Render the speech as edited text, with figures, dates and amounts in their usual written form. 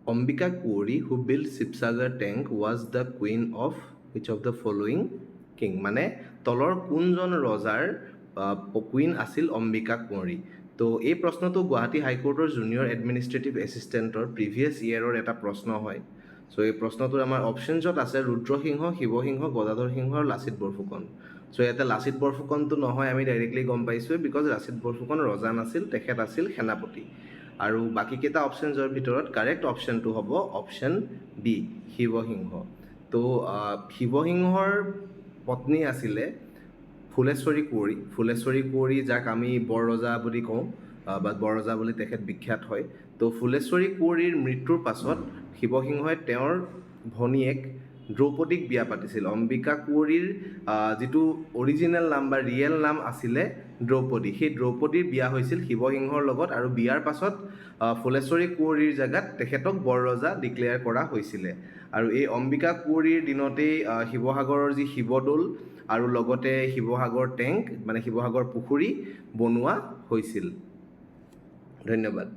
Ambika Kuori, who built Sibsagar tank, was the queen of which of the following king? মানে তলৰ কোনজন ৰজাৰ queen আছিল অম্বিকা কুঁৱৰী? তো এই প্ৰশ্নটো গুৱাহাটী হাইকোৰ্টৰ জুনিয়ৰ এডমিনিষ্ট্ৰেটিভ এছিষ্টেণ্টৰ প্ৰিভিয়াছ ইয়েৰৰ এটা প্ৰশ্ন হয়। চ' এই প্ৰশ্নটোৰ আমাৰ অপশ্যনছত আছে ৰুদ্ৰসিংহ, শিৱসিংহ, গদাধৰ সিংহ আৰু লাচিত বৰফুকন। চ' ইয়াতে লাচিত বৰফুকনটো নহয়, আমি ডাইৰেক্টলি গম পাইছোঁ বিকজ লাচিত বৰফুকন ৰজা নাছিল, তেখেত আছিল সেনাপতি। আৰু বাকীকেইটা অপশ্যনছৰ ভিতৰত কাৰেক্ট অপশ্যনটো হ'ব অপশ্যন বি, শিৱসিংহ। তো শিৱসিংহৰ পত্নী আছিলে ফুলেশ্বৰী কুঁৱৰী। ফুলেশ্বৰী কুঁৱৰী যাক আমি বৰ ৰজা বুলি কওঁ বা বৰ ৰজা বুলি তেখেত বিখ্যাত হয়। তো ফুলেশ্বৰী কুঁৱৰীৰ মৃত্যুৰ পাছত শিৱসিংহই তেওঁৰ ভনীয়েক দ্ৰৌপদীক বিয়া পাতিছিল। অম্বিকা কুঁৱৰীৰ যিটো অৰিজিনেল নাম বা ৰিয়েল নাম আছিলে দ্ৰৌপদী, সেই দ্ৰৌপদীৰ বিয়া হৈছিল শিৱসিংহৰ লগত, আৰু বিয়াৰ পাছত ফুলেশ্বৰী কুঁৱৰীৰ জেগাত তেখেতক বৰ ৰজা ডিক্লেয়াৰ কৰা হৈছিলে। আৰু এই অম্বিকা কুঁৱৰীৰ দিনতেই শিৱসাগৰৰ যি শিৱদৌল আৰু লগতে শিৱসাগৰ টেংক মানে শিৱসাগৰ পুখুৰী বনোৱা হৈছিল। ধন্যবাদ।